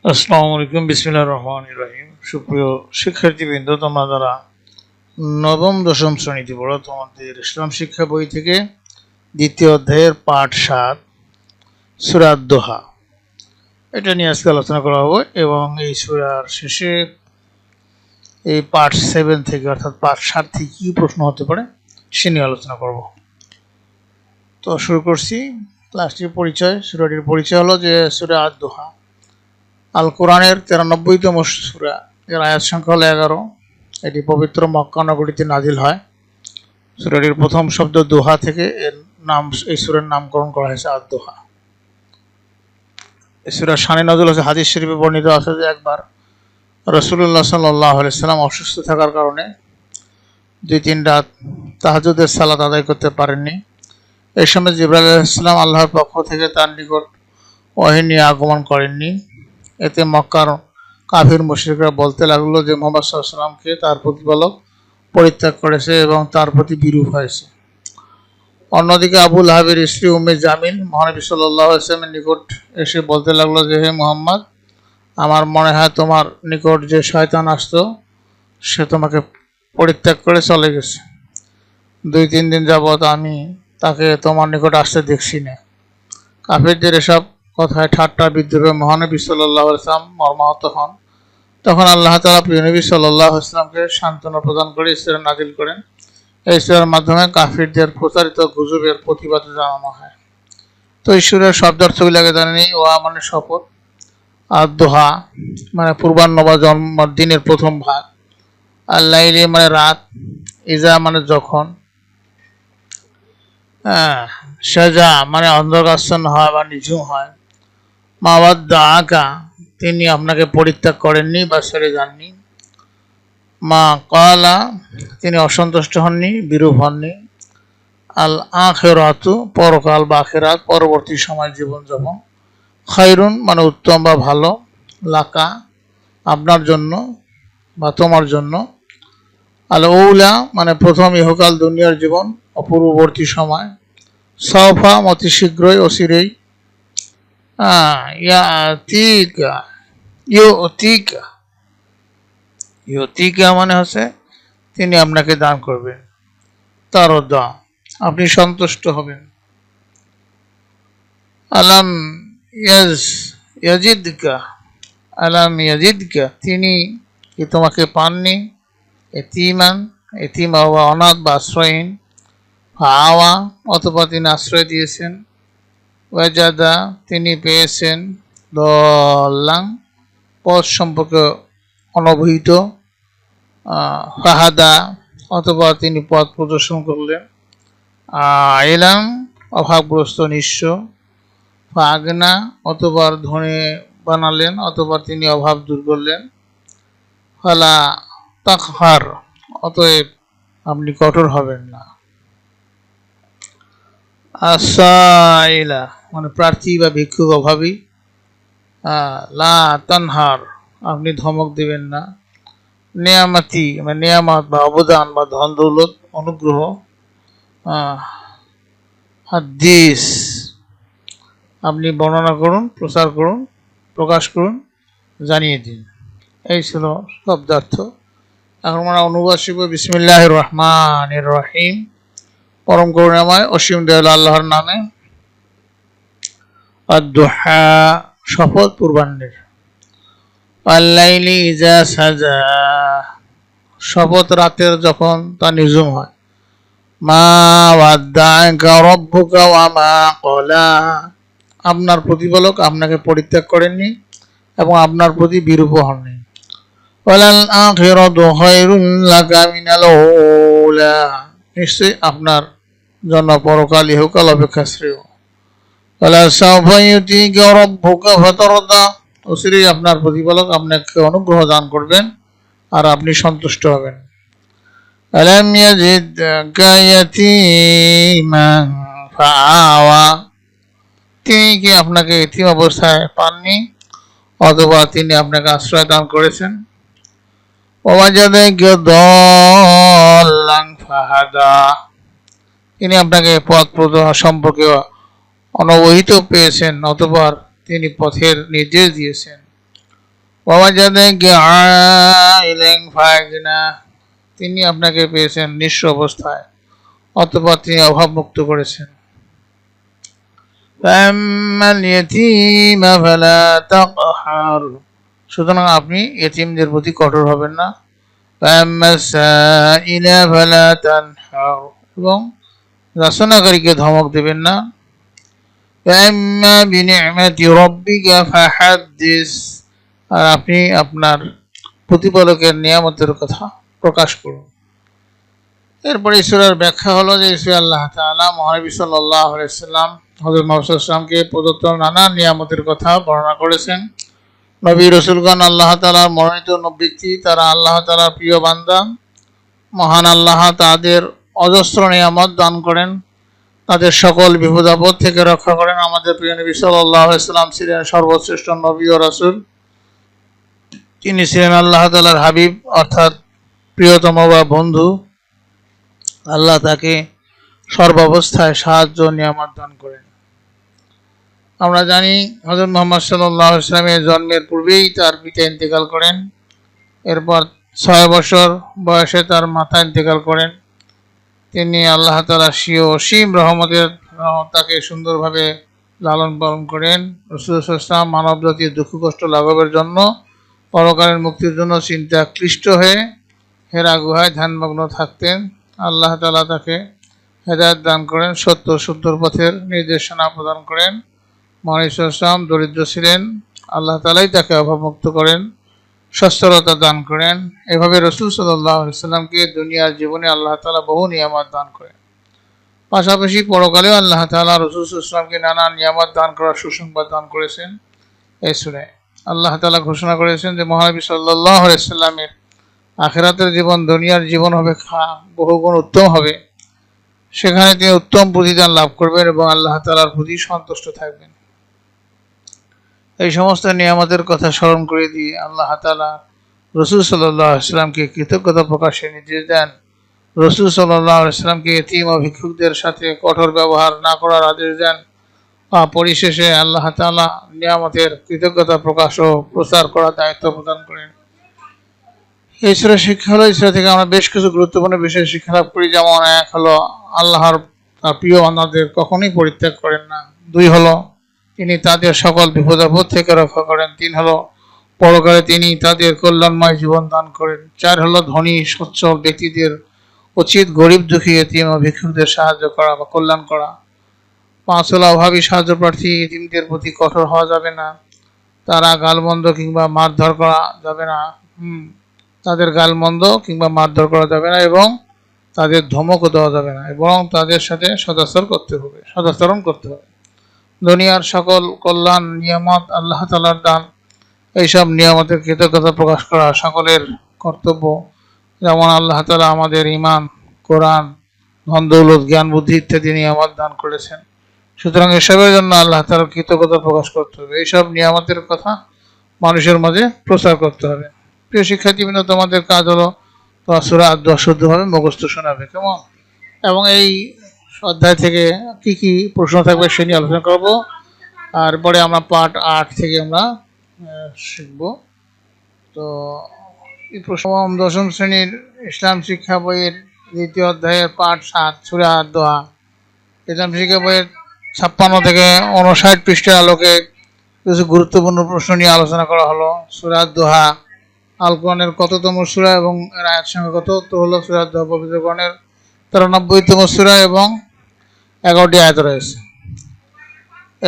আসসালামু আলাইকুম, বিসমিল্লাহির রহমানির রহিম। সুপ্রিয় শিক্ষার্থীবৃন্দ, তোমরা যারা নবম দশম শ্রেণীতে পড়ো, তোমাদের ইসলাম শিক্ষা বই থেকে দ্বিতীয় অধ্যায়ের পাঠ 7 সূরা দোহা, এটা নিয়ে আজকে আলোচনা করা হবে। এবং এই সূরার শেষে এই পার্ট 7 থেকে অর্থাৎ পার্ট 7 থেকে কী প্রশ্ন হতে পারে সে নিয়ে আলোচনা করব। তো শুরু করছি। ক্লাসটির পরিচয়, সূরাটির পরিচয় হলো যে সূরা দোহা আল কোরআনের 93তম সূরা, এর আয়াত সংখ্যা হলো 11। এটি পবিত্র মক্কা নগরীতে নাজিল হয়। সূরাটির প্রথম শব্দ দোহা থেকে এর নাম, এই সূরার নামকরণ করা হয়েছে আদ দোহা। এই সূরার শানে নজুল হচ্ছে হাদিস শরীফে বর্ণিত আছে যে একবার রাসূলুল্লাহ সাল্লাল্লাহু আলাইহি সাল্লাম অসুস্থ থাকার কারণে 2-3 রাত তাহাজ্জুদের সালাত আদায় করতে পারেননি। এই সময় জিবরাইল আলাইহিস সালাম আল্লাহর পক্ষ থেকে তার নিকট ওহী নিয়ে আগমন করেননি। এতে মক্কার কাফির মুশরিকরা বলতে লাগলো যে মুহাম্মদ সাল্লাল্লাহু আলাইহি ওয়াসাল্লামকে তার প্রতিপালক পরিত্যাগ করেছে এবং তার প্রতি বিরূপ হয়েছে। অন্যদিকে আবু লাহাবের স্ত্রী উম্মে জামিল মহানবী সাল্লাল্লাহু আলাইহি ওয়াসাল্লামের নিকট এসে বলতে লাগলো যে হে মুহাম্মদ, আমার মনে হয় তোমার নিকট যে শয়তান আসতো সে তোমাকে পরিত্যাগ করে চলে গেছে। 2-3 দিন যাবৎ আমি তাকে তোমার নিকট আসতে দেখছি না। কাফিরদের এসব কথায় ঠাট্টা বিদ্রুপে মহানবী সাল্লাল্লাহু আলাইহি ওয়াসাল্লাম মর্মাহত হন। তখন আল্লাহ তাআলা প্রিয় নবী সাল্লাল্লাহু আলাইহি ওয়াসাল্লামকে সান্ত্বনা প্রদান করে সূরা নাযিল করেন। এই সূরার মাধ্যমে কাফিরদের প্রচারিত গুজবের প্রতিবাদ জানানো হয়। তো এই সূরার শব্দার্থগুলো আগে জানে নেই। ওয়া মানে শপথ, আর দোহা মানে পূর্বাহ্ন বা দিনের প্রথম ভাগ, আর লাইলি মানে রাত, ইজা মানে যখন, সাজা মানে অন্ধকারাচ্ছন্ন হয় বা নিঝুম হয়, মাওয়াদ্দা আকা তিনি আপনাকে পরিত্যাগ করেননি বা ছেড়ে যাননি, মা কালা তিনি অসন্তুষ্ট হননি, বিরূপ হননি, আল আখিরাতু পরকাল বা আখিরাত পরবর্তী সময় জীবনযাপন, খায়রুন মানে উত্তম বা ভালো, লাকা আপনার জন্য বা তোমার জন্য, আল ঔলা মানে প্রথম ইহকাল দুনিয়ার জীবন অপূর্ববর্তী সময়, সফা অতি শীঘ্রই অচিরেই, ইয়াতিকা ইউতিকা ইউতিকা মানে হচ্ছে তিনি আপনাকে দান করবেন, তার দা আপনি সন্তুষ্ট হবেন, আলাম ইয়াজিদকা আলাম ইয়াজিদকা তিনি কি তোমাকে পাননি, এতিমান এতিম বা অনাথ বা আশ্রয়হীন, আওয়া অথবা তিনি আশ্রয় দিয়েছেন, ওয়াজাদা তিনি পেয়েছেন, দল্লাং পথ সম্পর্কে অনবহিত, ফাহাদা অথবা তিনি পথ প্রদর্শন করলেন, আইলাম অভাবগ্রস্ত নিঃস্ব, ফাগনা অথবা ধনে বানালেন অথবা তিনি অভাব দূর করলেন, ফালা তাকহার অতএব আপনি কঠোর হবেন না, আসাইলা মানে প্রার্থী বা ভিক্ষুক অভাবী, লা তানহার আপনি ধমক দিবেন না, নিয়ামাতি মানে নিয়ামত বা অবদান বা ধন দৌলত অনুগ্রহ, হাদিস আপনি বর্ণনা করুন, প্রচার করুন, প্রকাশ করুন, জানিয়ে দিন। এই ছিল শব্দার্থ। এখন আমরা অনুবাদ শিখব। বিসমিল্লাহির রহমানির রহিম, পরম করুণাময় অসীম দয়ালু আল্লাহর নামে। আদ-দুহা শপথ পূর্বাহ্নের, আল-লাইলি ইজা সাজা শপথ রাতের যখন তা নিঝুম হয়, মা ওয়াদ্দাআকা রাব্বুকা ওয়া মা ক্বালা আপনার প্রতিপালক আপনাকে পরিত্যাগ করেননি এবং আপনার প্রতি বিরূপ হননি, ওয়ালাল আখিরাতু খায়রুল লাকা মিনাল উলা নিশ্চয়ই আপনার জন্য পরকাল ইহকাল অপেক্ষা শ্রেয়, ওয়ালা সাওফা ইউতিকা রাব্বুকা ফাতারদা অচিরেই আপনার প্রতিপালক আপনাকে অনুগ্রহ দান করবেন আর আপনি সন্তুষ্ট হবেন, আলাম ইয়াজিদকা ইয়াতীমান ফাআওয়া তিনি কি আপনাকে এতিম অবস্থায় পাননি অথবা তিনি আপনাকে আশ্রয় দান করেছেন, ওয়াজাদাকা দাল্লান ফাহাদা তিনি আপনাকে পথ প্রদর্শন সম্পর্কে অনবহিত পেয়েছেন অথবা তিনি পথের নির্দেশ দিয়েছেন, ওয়াওয়াজাদাকা আইলান ফাগনা, তিনি আপনাকে পেয়েছেন নিঃস্ব অবস্থায়, অতঃপর তিনি অভাবমুক্ত করেছেন। ফাম্মাল ইয়াতীমা ফালা তাকহার, সুতরাং আপনি এতিমদের প্রতি কঠোর হবেন না। ফাম্মাস সাইলা ফালা তানহার, এবং যাচনাকারীকে ধমক দেবেন না। ফাম্মা বিনি'মাতি রাব্বিকা ফাহাদ্দিস, আর আপনি আপনার প্রতিপালকের নিয়ামতের কথা প্রকাশ করুন। এরপরে সূরার ব্যাখ্যা হলো যে সূরা আল্লাহ তাআলা মহানবী সাল্লাল্লাহু আলাইহি সাল্লাম হযরত মুহাম্মদ সাল্লাল্লাহু আলাইহি ওয়াসাল্লামকে প্রদত্ত নানা নিয়ামতের কথা বর্ণনা করেছেন। নবী রাসূলগণ আল্লাহ তাআলার মনোনীত ব্যক্তি, তারা আল্লাহ তাআলার প্রিয় বান্দা। মহান আল্লাহ তাদের অজস্র নিয়ামত দান করেন, তাদের সকল বিপদ আপদ থেকে রক্ষা করেন। আমাদের প্রিয় নবী সাল্লাল্লাহু আলাইহি সাল্লাম ছিলেন সর্বশ্রেষ্ঠ নবী ও রাসূল। তিনি ছিলেন আল্লাহ তাআলার হাবিব, অর্থাৎ প্রিয়তম বা বন্ধু। আল্লাহ তাকে সর্বাবস্থায় সাহায্য নিয়ামত দান করেন। আমরা জানি হযরত মুহাম্মদ সাল্লাল্লাহু আলাইহি ওয়াসাল্লামের জন্মের পূর্বেই তার পিতা ইন্তেকাল করেন। এরপর 6 বছর বয়সে তার মাতা ইন্তেকাল করেন। তিনি আল্লাহ তাআলা অসীম রহমতের তাকে সুন্দরভাবে লালন পালন করেন। রাসূল সাল্লাল্লাহু আলাইহি ওয়াসাল্লাম মানব জাতির দুঃখ কষ্ট লাঘবের জন্য, পরকালের মুক্তির জন্য চিন্তা ক্লিষ্ট হয়ে হেরা গুহায় ধ্যানমগ্ন থাকতেন। আল্লাহ তাআলা তাকে হেদায়েত দান করেন, সত্য সুন্দর পথের নির্দেশনা প্রদান করেন। মহানবী সাল্লাল্লাহু আলাইহি ওয়াসাল্লাম দরিদ্র ছিলেন, আল্লাহ তাআলাই তাকে অভাবমুক্ত করেন, সচ্ছলতা দান করেন। এভাবে রাসূল সাল্লাল্লাহু আলাইহি ওয়াসাল্লামকে দুনিয়ার জীবনে আল্লাহ তাআলা বহু নিয়ামত দান করেন। পাশাপাশি পরকালেও আল্লাহ তাআলা রাসূল সাল্লাল্লাহু আলাইহি ওয়াসাল্লামকে নানা নিয়ামত দান করার সুসংবাদ দান করেছেন। এই সূরায় আল্লাহ তাআলা ঘোষণা করেছেন যে মহানবী সাল্লাল্লাহু আলাইহি ওয়াসাল্লামের আখিরাতের জীবন দুনিয়ার জীবন হবে বহুগুণ উত্তম হবে। সেখানে তিনি উত্তম প্রতিদান লাভ করবেন এবং আল্লাহ তাআলার প্রতি সন্তুষ্ট থাকবেন। এই সমস্ত নিয়ামতের কথা স্মরণ করে দিয়ে আল্লাহ তাআলা রাসূল সাল্লাল্লাহু আলাইহি ওয়াসাল্লামকে কৃতজ্ঞতা প্রকাশের নির্দেশ দেন। রাসূল সাল্লাল্লাহু আলাইহি ওয়াসাল্লামকে এতিম ও ভিক্ষুকদের সাথে কঠোর ব্যবহার না করার আদেশ দেন। পরিশেষে আল্লাহ তাআলা নিয়ামতের কৃতজ্ঞতা প্রকাশ ও প্রচার করার দায়িত্ব প্রদান করেন। এই সূরা শিক্ষা হলো, এই সূরা থেকে আমরা বেশ কিছু গুরুত্বপূর্ণ বিষয় শিক্ষা লাভ করি। যেমন এক হলো আল্লাহর প্রিয় বান্দাদের কখনোই পরিত্যাগ করেন না। 2 হলো তিনি তাদের সকল বিপদ আপদ থেকে রক্ষা করেন। 3 হলো পরকালে তিনি তাদের কল্যাণময় জীবন দান করেন। 4 হলো ধনী সচ্ছল ব্যক্তিদের উচিত গরিব দুঃখী এতিম ও ভিক্ষুকদের সাহায্য করা বা কল্যাণ করা। 5 হলো অভাবী সাহায্য প্রার্থী এতিমদের প্রতি কঠোর হওয়া যাবে না, তারা গালমন্দ কিংবা মারধর করা যাবে না। তাদের গালমন্দ কিংবা মারধর করা যাবে না এবং তাদের ধমকও দেওয়া যাবে না, এবং তাদের সাথে সদাচরণ করতে হবে। দুনিয়ার সকল কল্যাণ নিয়ামত আল্লাহ তাআলার দান, এইসব নিয়ামতের কৃতজ্ঞতা প্রকাশ করা সকলের কর্তব্য। যেমন আল্লাহ তাআলা আমাদের ঈমান, কোরআন, ধন দৌলত, জ্ঞান বুদ্ধি ইত্যাদি নিয়ামত দান করেছেন। সুতরাং এসবের জন্য আল্লাহ তাআলার কৃতজ্ঞতা প্রকাশ করতে হবে। এইসব নিয়ামতের কথা মানুষের মাঝে প্রচার করতে হবে। প্রিয় শিক্ষার্থীবৃন্দ, তোমাদের কাজ হলো সূরা আদ-দুহা শুদ্ধভাবে মুখস্থ শোনাবে, কেমন? এবং এই অধ্যায় থেকে কি কি প্রশ্ন থাকবে সে নিয়ে আলোচনা করব। আর পরে আমরা পার্ট 8 থেকে আমরা শিখব। তো এই প্রশ্ন 10ম শ্রেণীর ইসলাম শিক্ষা বইয়ের 2য় অধ্যায়ের পার্ট 7 সূরা আদ-দুহা, ইসলাম শিক্ষা বইয়ের 56 থেকে 59 পৃষ্ঠার আলোকে কিছু গুরুত্বপূর্ণ প্রশ্ন নিয়ে আলোচনা করা হলো। সূরা আদ-দুহা আল কোরআনের কততম সূরা এবং এর আয়াত সংখ্যা কত? তো হলো সূরা আদ-দুহা পবিত্র কোরআনের 93তম সূরা এবং 11টি আয়াত রয়েছে।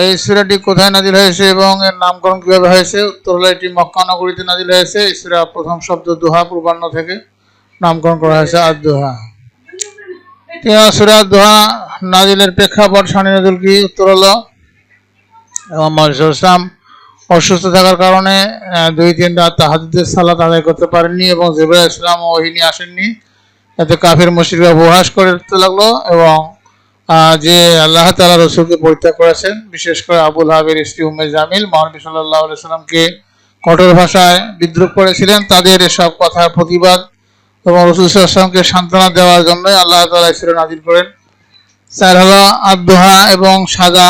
এই সূরাটি কোথায় নাজিল হয়েছে এবং এর নামকরণ কিভাবে হয়েছে? উত্তর হলো এটি মক্কা নগরীতে নাজিল হয়েছে। এই সূরা প্রথম শব্দ দুহা পূর্বাহ্ন থেকে নামকরণ করা হয়েছে আদ-দুহা। সূরা আদ-দুহা নাজিলের প্রেক্ষাপট শানি নজুল কি? উত্তর হলো মুহাম্মদ সাল্লাল্লাহু আলাইহি ওয়াসাল্লাম অসুস্থ থাকার কারণে 2-3 রাত তাহাজ্জুদের সালাত আদায় করতে পারেননি এবং জিবরাইল আলাইহিস সালাম ওহী নিয়ে আসেননি। এতে কাফির মুশরিকরা উপহাস করতে লাগলো এবং যে আল্লাহ তাআলা রাসূলকে পরিত্যাগ করেছেন, বিশেষ করে আবু লাহাবের স্ত্রী উম্মে জামিল মহানবী সাল্লাল্লাহু আলাইহি ওয়াসাল্লামকে কঠোর ভাষায় বিদ্রূপ করেছিলেন। তাদের এসব কথার প্রতিবাদ এবং রাসূল সাল্লাল্লাহু আলাইহি ওয়াসাল্লামকে সান্ত্বনা দেওয়ার জন্য আল্লাহ তাআলা এই সূরা নাযিল করেন। 4 হলো আদ-দুহা এবং সাজা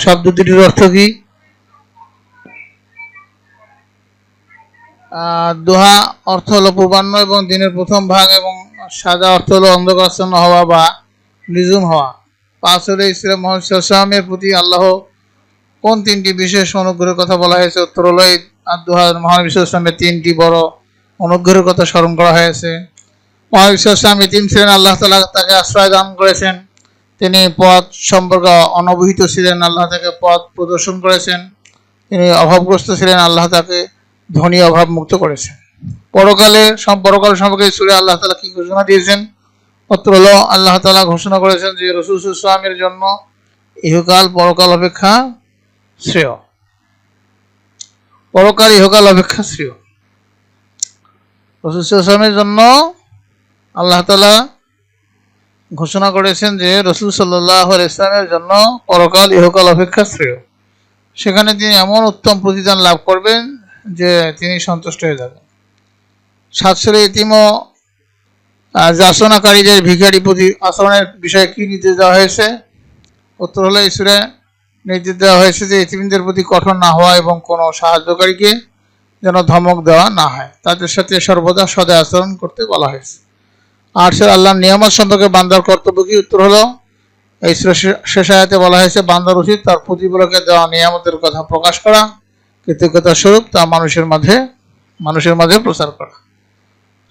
শব্দ দুটির অর্থ কি? দোহা অর্থ হলো পূর্বাহ্ন এবং দিনের প্রথম ভাগ, এবং সাজা অর্থ হলো অন্ধকারাচ্ছন্ন হওয়া বা নিঝুম হওয়া। 5 হলো ইসলাম মোহাম্মদ সাল্লাল্লাহু আলাইহি ওয়াসাল্লামের প্রতি আল্লাহ কোন 3টি বিশেষ অনুগ্রহের কথা বলা হয়েছে? উত্তর হলো এই দোহার মহানবী সাল্লাল্লাহু আলাইহি ওয়াসাল্লামের 3টি বড় অনুগ্রহের কথা স্মরণ করা হয়েছে। মহানবী সাল্লাল্লাহু আলাইহি ওয়াসাল্লাম এতিম ছিলেন, আল্লাহ তাআলা তাকে আশ্রয় দান করেছেন। তিনি পথ সম্পর্কে অনবহিত ছিলেন, আল্লাহ তাকে পথ প্রদর্শন করেছেন। তিনি অভাবগ্রস্ত ছিলেন, আল্লাহ তাকে ধনী অভাব মুক্ত করেছেন। পরকাল সম্পর্কে সূরা আল্লাহ তাআলা কি ঘোষণা দিয়েছেন? উত্তর হলো আল্লাহ তাআলা ঘোষণা করেছেন যে রাসূল সাল্লাল্লাহু আলাইহি ওয়াসাল্লামের জন্য ইহকাল পরকাল অপেক্ষা শ্রেয়। পরকাল ইহকাল অপেক্ষা শ্রেয়। রাসূল সাল্লাল্লাহু আলাইহি ওয়াসাল্লামের জন্য আল্লাহ তাআলা ঘোষণা করেছেন যে রাসূল সাল্লাল্লাহু আলাইহি ওয়াসাল্লামের জন্য পরকাল ইহকাল অপেক্ষা শ্রেয়। সেখানে তিনি এমন উত্তম প্রতিদান লাভ করবেন যে তিনি সন্তুষ্ট হয়ে যাবেন। 7 সূরা ইতিম ও যাচনাকারীদের ভিখারি প্রতি আচরণের বিষয়ে কি নির্দেশ দেওয়া হয়েছে? উত্তর হলো এই সূরায় নির্দেশ দেওয়া হয়েছে যে ইতিমদের প্রতি কঠোর না হওয়া এবং কোনো সাহায্যকারীকে যেন ধমক দেওয়া না হয়, তাদের সাথে সর্বদা সদয় আচরণ করতে বলা হয়েছে। 8 সূরা আল্লাহর নিয়ামত সম্পর্কে বান্দার কর্তব্য কি? উত্তর হলো এই সূরা শেষ আয়াতে বলা হয়েছে বান্দার উচিত তার প্রতিপালকের দেওয়া নিয়ামতের কথা প্রকাশ করা, কৃতজ্ঞতা স্বরূপ তা মানুষের মাঝে প্রচার করা।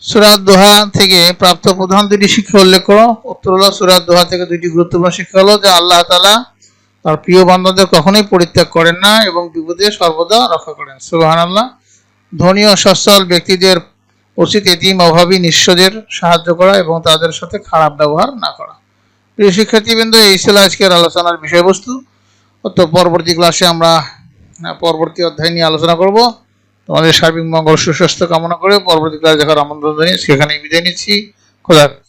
সূরা দোহা থেকে প্রাপ্ত প্রধান 2টি শিক্ষা উল্লেখ করো। উত্তর হলো সূরা দোহা থেকে 2টি গুরুত্বপূর্ণ শিক্ষা হলো যে আল্লাহ তাআলা তার প্রিয় বান্দাদের কখনোই পরিত্যাগ করেন না এবং বিপদে সর্বদা রক্ষা করেন। সুবহানাল্লাহ। ধনী ও সচ্ছল ব্যক্তিদের উচিত এতিম অভাবী নিঃস্বদের সাহায্য করা এবং তাদের সাথে খারাপ ব্যবহার না করা। প্রিয় শিক্ষার্থীবৃন্দ, এই ছিল আজকের আলোচনার বিষয়বস্তু। তো পরবর্তী ক্লাসে আমরা পরবর্তী অধ্যায় নিয়ে আলোচনা করব। তোমাদের সার্বিক মঙ্গল সুস্বাস্থ্য কামনা করে পরবর্তী ক্লাস দেখার আমন্ত্রণ জানিয়ে সেখানেই বিদায় নিচ্ছি। খোদা হাফেজ।